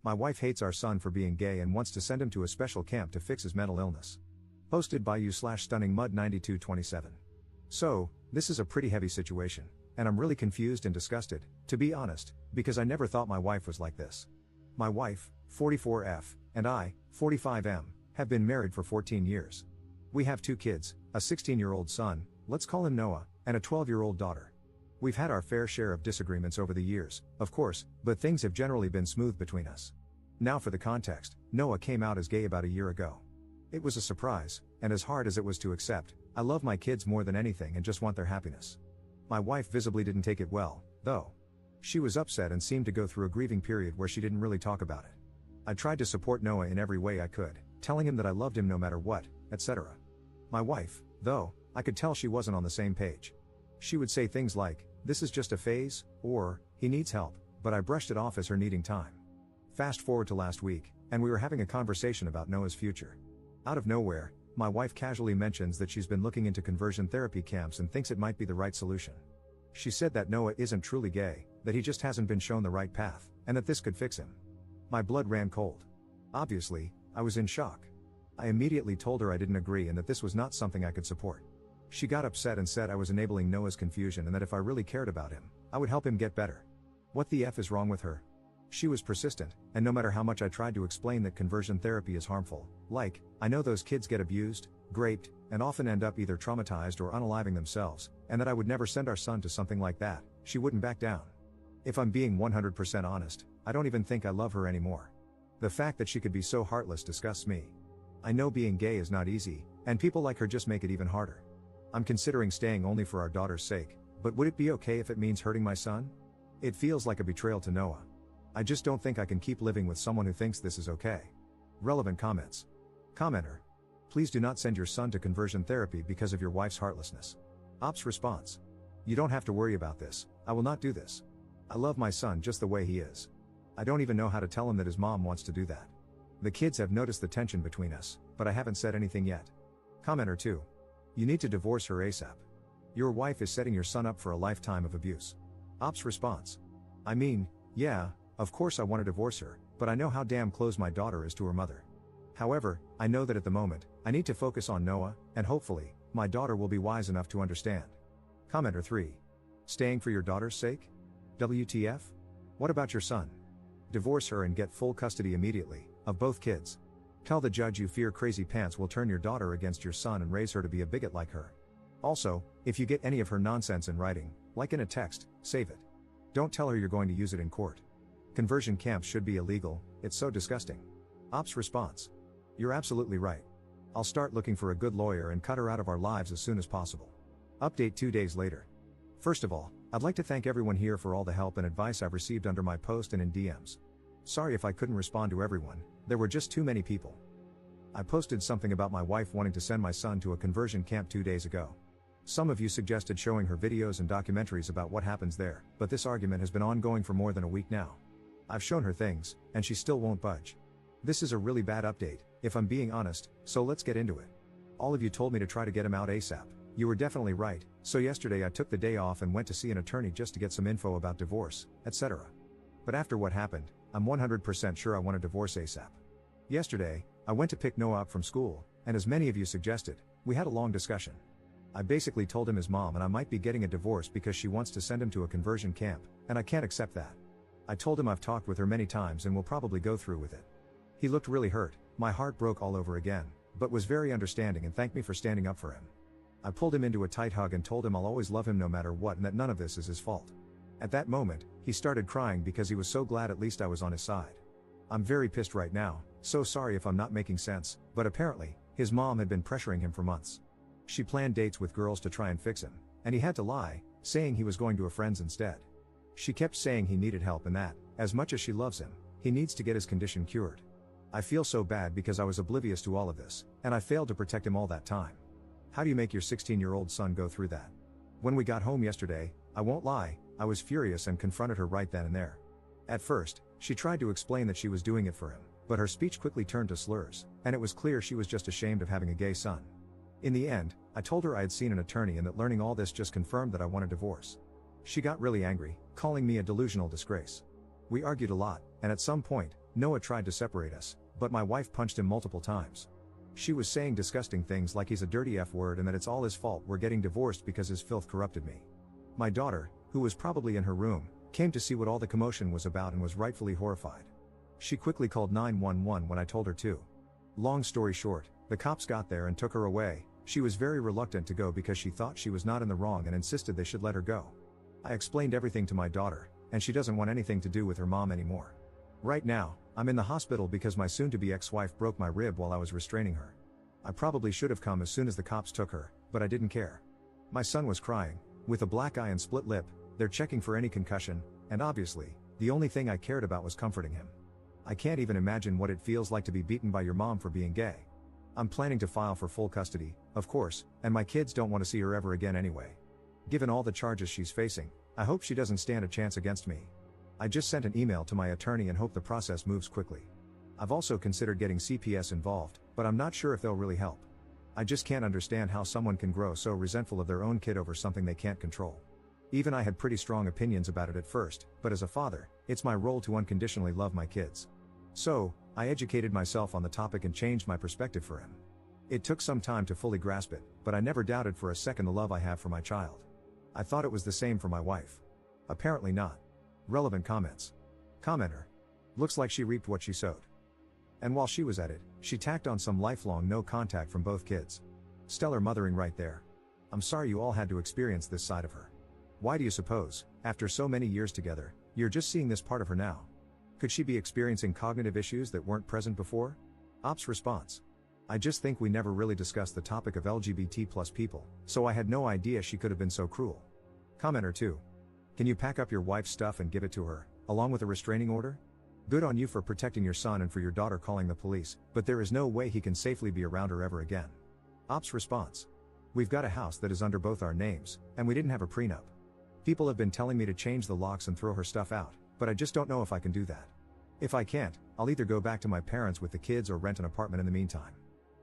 My wife hates our son for being gay and wants to send him to a special camp to fix his mental illness. Posted by u/stunningmud9227. So, this is a pretty heavy situation, and I'm really confused and disgusted, to be honest, because I never thought my wife was like this. My wife, 44F, and I, 45M, have been married for 14 years. We have 2 kids, a 16-year-old son, let's call him Noah, and a 12-year-old daughter. We've had our fair share of disagreements over the years, of course, but things have generally been smooth between us. Now for the context, Noah came out as gay about a year ago. It was a surprise, and as hard as it was to accept, I love my kids more than anything and just want their happiness. My wife visibly didn't take it well, though. She was upset and seemed to go through a grieving period where she didn't really talk about it. I tried to support Noah in every way I could, telling him that I loved him no matter what, etc. My wife, though, I could tell she wasn't on the same page. She would say things like, "This is just a phase," or, "He needs help," but I brushed it off as her needing time. Fast forward to last week, and we were having a conversation about Noah's future. Out of nowhere, my wife casually mentions that she's been looking into conversion therapy camps and thinks it might be the right solution. She said that Noah isn't truly gay, that he just hasn't been shown the right path, and that this could fix him. My blood ran cold. Obviously, I was in shock. I immediately told her I didn't agree and that this was not something I could support. She got upset and said I was enabling Noah's confusion and that if I really cared about him, I would help him get better. What the F is wrong with her? She was persistent, and no matter how much I tried to explain that conversion therapy is harmful, like, I know those kids get abused, raped, and often end up either traumatized or unaliving themselves, and that I would never send our son to something like that, she wouldn't back down. If I'm being 100% honest, I don't even think I love her anymore. The fact that she could be so heartless disgusts me. I know being gay is not easy, and people like her just make it even harder. I'm considering staying only for our daughter's sake, but would it be okay if it means hurting my son? It feels like a betrayal to Noah. I just don't think I can keep living with someone who thinks this is okay. Relevant comments. Commenter. Please do not send your son to conversion therapy because of your wife's heartlessness. Ops response. You don't have to worry about this, I will not do this. I love my son just the way he is. I don't even know how to tell him that his mom wants to do that. The kids have noticed the tension between us, but I haven't said anything yet. Commenter 2. You need to divorce her ASAP. Your wife is setting your son up for a lifetime of abuse. Ops response. I mean, yeah, of course I want to divorce her, but I know how damn close my daughter is to her mother. However, I know that at the moment, I need to focus on Noah, and hopefully, my daughter will be wise enough to understand. Commenter 3. Staying for your daughter's sake? WTF? What about your son? Divorce her and get full custody immediately, of both kids. Tell the judge you fear crazy pants will turn your daughter against your son and raise her to be a bigot like her. Also, if you get any of her nonsense in writing, like in a text, save it. Don't tell her you're going to use it in court. Conversion camps should be illegal, it's so disgusting. Ops response. You're absolutely right. I'll start looking for a good lawyer and cut her out of our lives as soon as possible. Update 2 days later. First of all, I'd like to thank everyone here for all the help and advice I've received under my post and in DMs. Sorry if I couldn't respond to everyone, there were just too many people. I posted something about my wife wanting to send my son to a conversion camp 2 days ago. Some of you suggested showing her videos and documentaries about what happens there, but this argument has been ongoing for more than a week now. I've shown her things, and she still won't budge. This is a really bad update, if I'm being honest, so let's get into it. All of you told me to try to get him out ASAP. You were definitely right, so yesterday I took the day off and went to see an attorney just to get some info about divorce, etc. But after what happened, I'm 100% sure I want a divorce ASAP. Yesterday, I went to pick Noah up from school, and as many of you suggested, we had a long discussion. I basically told him his mom and I might be getting a divorce because she wants to send him to a conversion camp, and I can't accept that. I told him I've talked with her many times and will probably go through with it. He looked really hurt, my heart broke all over again, but was very understanding and thanked me for standing up for him. I pulled him into a tight hug and told him I'll always love him no matter what and that none of this is his fault. At that moment, he started crying because he was so glad at least I was on his side. I'm very pissed right now, so sorry if I'm not making sense, but apparently, his mom had been pressuring him for months. She planned dates with girls to try and fix him, and he had to lie, saying he was going to a friend's instead. She kept saying he needed help and that, as much as she loves him, he needs to get his condition cured. I feel so bad because I was oblivious to all of this, and I failed to protect him all that time. How do you make your 16-year-old son go through that? When we got home yesterday, I won't lie, I was furious and confronted her right then and there. At first, she tried to explain that she was doing it for him, but her speech quickly turned to slurs, and it was clear she was just ashamed of having a gay son. In the end, I told her I had seen an attorney and that learning all this just confirmed that I want a divorce. She got really angry, calling me a delusional disgrace. We argued a lot, and at some point, Noah tried to separate us, but my wife punched him multiple times. She was saying disgusting things like he's a dirty F word and that it's all his fault we're getting divorced because his filth corrupted me. My daughter, who was probably in her room, came to see what all the commotion was about and was rightfully horrified. She quickly called 911 when I told her to. Long story short, the cops got there and took her away. She was very reluctant to go because she thought she was not in the wrong and insisted they should let her go. I explained everything to my daughter, and she doesn't want anything to do with her mom anymore. Right now, I'm in the hospital because my soon-to-be ex-wife broke my rib while I was restraining her. I probably should have come as soon as the cops took her, but I didn't care. My son was crying, with a black eye and split lip. They're checking for any concussion, and obviously, the only thing I cared about was comforting him. I can't even imagine what it feels like to be beaten by your mom for being gay. I'm planning to file for full custody, of course, and my kids don't want to see her ever again anyway. Given all the charges she's facing, I hope she doesn't stand a chance against me. I just sent an email to my attorney and hope the process moves quickly. I've also considered getting CPS involved, but I'm not sure if they'll really help. I just can't understand how someone can grow so resentful of their own kid over something they can't control. Even I had pretty strong opinions about it at first, but as a father, it's my role to unconditionally love my kids. So, I educated myself on the topic and changed my perspective for him. It took some time to fully grasp it, but I never doubted for a second the love I have for my child. I thought it was the same for my wife. Apparently not. Relevant comments. Commenter. Looks like she reaped what she sowed. And while she was at it, she tacked on some lifelong no contact from both kids. Stellar mothering right there. I'm sorry you all had to experience this side of her. Why do you suppose, after so many years together, you're just seeing this part of her now? Could she be experiencing cognitive issues that weren't present before? Ops response. I just think we never really discussed the topic of LGBT+ people, so I had no idea she could have been so cruel. Commenter 2. Can you pack up your wife's stuff and give it to her, along with a restraining order? Good on you for protecting your son and for your daughter calling the police, but there is no way he can safely be around her ever again. Ops response. We've got a house that is under both our names, and we didn't have a prenup. People have been telling me to change the locks and throw her stuff out, but I just don't know if I can do that. If I can't, I'll either go back to my parents with the kids or rent an apartment in the meantime.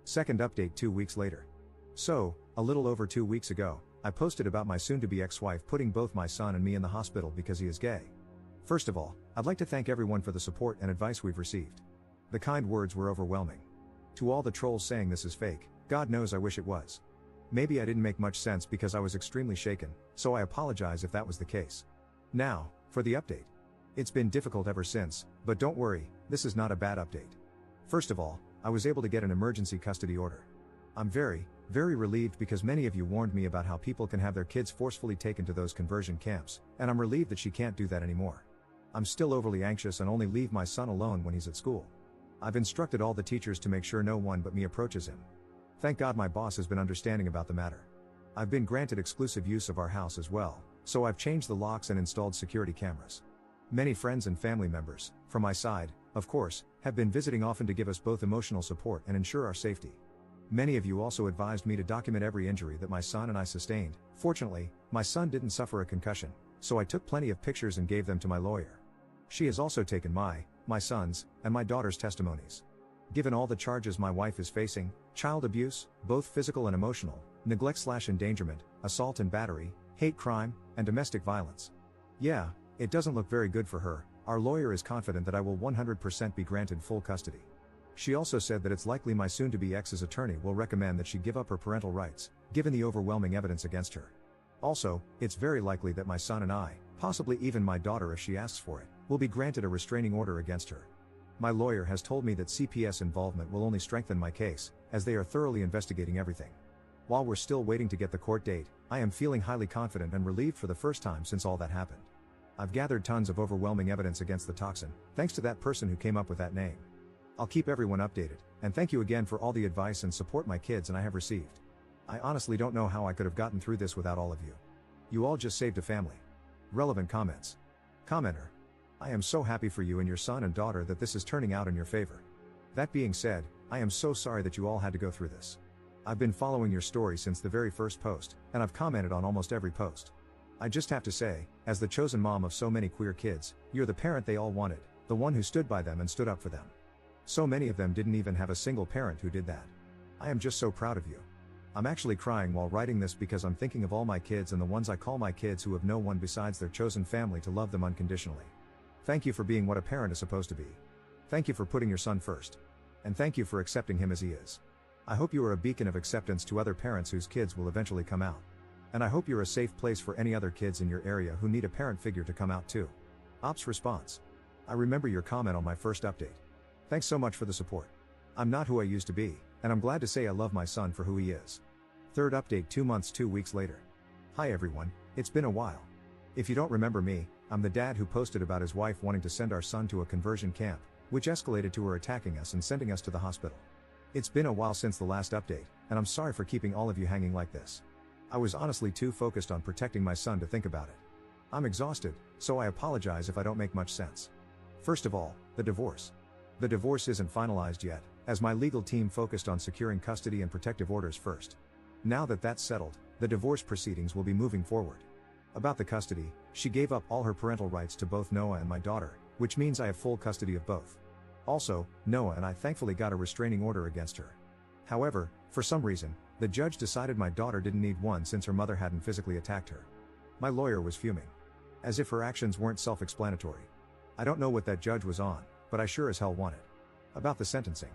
Second update 2 weeks later. So, a little over 2 weeks ago, I posted about my soon-to-be ex-wife putting both my son and me in the hospital because he is gay. First of all, I'd like to thank everyone for the support and advice we've received. The kind words were overwhelming. To all the trolls saying this is fake, God knows I wish it was. Maybe I didn't make much sense because I was extremely shaken, so I apologize if that was the case. Now, for the update. It's been difficult ever since, but don't worry, this is not a bad update. First of all, I was able to get an emergency custody order. I'm very relieved because many of you warned me about how people can have their kids forcefully taken to those conversion camps, and I'm relieved that she can't do that anymore. I'm still overly anxious and only leave my son alone when he's at school. I've instructed all the teachers to make sure no one but me approaches him. Thank God my boss has been understanding about the matter. I've been granted exclusive use of our house as well, so I've changed the locks and installed security cameras. Many friends and family members, from my side, of course, have been visiting often to give us both emotional support and ensure our safety. Many of you also advised me to document every injury that my son and I sustained. Fortunately, my son didn't suffer a concussion, so I took plenty of pictures and gave them to my lawyer. She has also taken my son's, and my daughter's testimonies. Given all the charges my wife is facing, child abuse, both physical and emotional, neglect/endangerment, assault and battery, hate crime, and domestic violence. Yeah, it doesn't look very good for her. Our lawyer is confident that I will 100% be granted full custody. She also said that it's likely my soon-to-be ex's attorney will recommend that she give up her parental rights, given the overwhelming evidence against her. Also, it's very likely that my son and I, possibly even my daughter if she asks for it, will be granted a restraining order against her. My lawyer has told me that CPS involvement will only strengthen my case, as they are thoroughly investigating everything. While we're still waiting to get the court date, I am feeling highly confident and relieved for the first time since all that happened. I've gathered tons of overwhelming evidence against the toxin, thanks to that person who came up with that name. I'll keep everyone updated, and thank you again for all the advice and support my kids and I have received. I honestly don't know how I could have gotten through this without all of you. You all just saved a family. Relevant comments. Commenter. I am so happy for you and your son and daughter that this is turning out in your favor. That being said, I am so sorry that you all had to go through this. I've been following your story since the very first post, and I've commented on almost every post. I just have to say, as the chosen mom of so many queer kids, you're the parent they all wanted, the one who stood by them and stood up for them. So many of them didn't even have a single parent who did that. I am just so proud of you. I'm actually crying while writing this because I'm thinking of all my kids and the ones I call my kids who have no one besides their chosen family to love them unconditionally. Thank you for being what a parent is supposed to be. Thank you for putting your son first. And thank you for accepting him as he is. I hope you are a beacon of acceptance to other parents whose kids will eventually come out. And I hope you're a safe place for any other kids in your area who need a parent figure to come out too. Ops response. I remember your comment on my first update. Thanks so much for the support. I'm not who I used to be, and I'm glad to say I love my son for who he is. Third update 2 months 2 weeks later. Hi everyone, it's been a while. If you don't remember me, I'm the dad who posted about his wife wanting to send our son to a conversion camp, which escalated to her attacking us and sending us to the hospital. It's been a while since the last update, and I'm sorry for keeping all of you hanging like this. I was honestly too focused on protecting my son to think about it. I'm exhausted, so I apologize if I don't make much sense. First of all, the divorce. The divorce isn't finalized yet, as my legal team focused on securing custody and protective orders first. Now that that's settled, the divorce proceedings will be moving forward. About the custody, she gave up all her parental rights to both Noah and my daughter, which means I have full custody of both. Also, Noah and I thankfully got a restraining order against her. However, for some reason, the judge decided my daughter didn't need one since her mother hadn't physically attacked her. My lawyer was fuming. As if her actions weren't self-explanatory. I don't know what that judge was on, but I sure as hell want it. About the sentencing.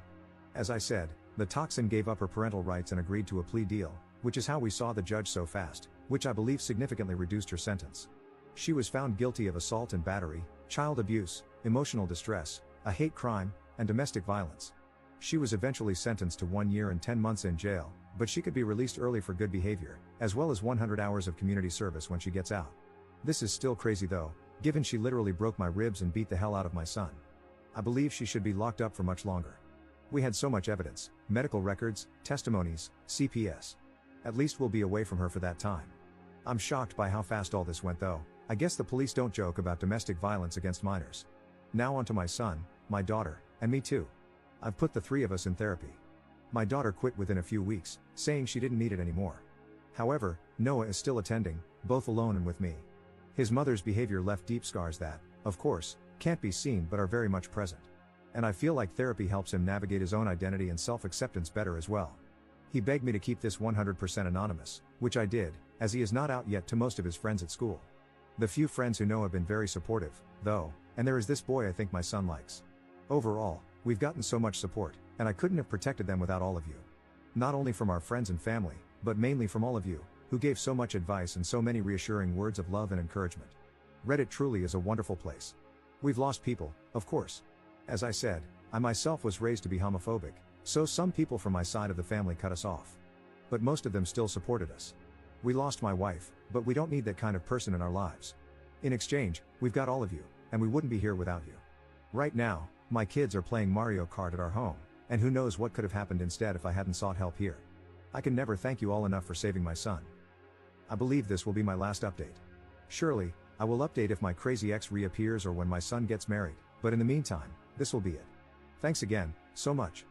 As I said, the toxin gave up her parental rights and agreed to a plea deal, which is how we saw the judge so fast, which I believe significantly reduced her sentence. She was found guilty of assault and battery, child abuse, emotional distress, a hate crime, and domestic violence. She was eventually sentenced to 1 year and 10 months in jail, but she could be released early for good behavior, as well as 100 hours of community service when she gets out. This is still crazy though, given she literally broke my ribs and beat the hell out of my son. I believe she should be locked up for much longer. We had so much evidence, medical records, testimonies, CPS. At least we'll be away from her for that time. I'm shocked by how fast all this went though. I guess the police don't joke about domestic violence against minors. Now on to my son, my daughter, and me too. I've put the 3 of us in therapy. My daughter quit within a few weeks, saying she didn't need it anymore. However, Noah is still attending, both alone and with me. His mother's behavior left deep scars that, of course, can't be seen but are very much present. And I feel like therapy helps him navigate his own identity and self-acceptance better as well. He begged me to keep this 100% anonymous, which I did, as he is not out yet to most of his friends at school. The few friends who know have been very supportive, though, and there is this boy I think my son likes. Overall, we've gotten so much support, and I couldn't have protected them without all of you. Not only from our friends and family, but mainly from all of you, who gave so much advice and so many reassuring words of love and encouragement. Reddit truly is a wonderful place. We've lost people, of course. As I said, I myself was raised to be homophobic, so some people from my side of the family cut us off. But most of them still supported us. We lost my wife, but we don't need that kind of person in our lives. In exchange, we've got all of you, and we wouldn't be here without you. Right now, my kids are playing Mario Kart at our home, and who knows what could have happened instead if I hadn't sought help here. I can never thank you all enough for saving my son. I believe this will be my last update. Surely, I will update if my crazy ex reappears or when my son gets married, but in the meantime, this will be it. Thanks again, so much.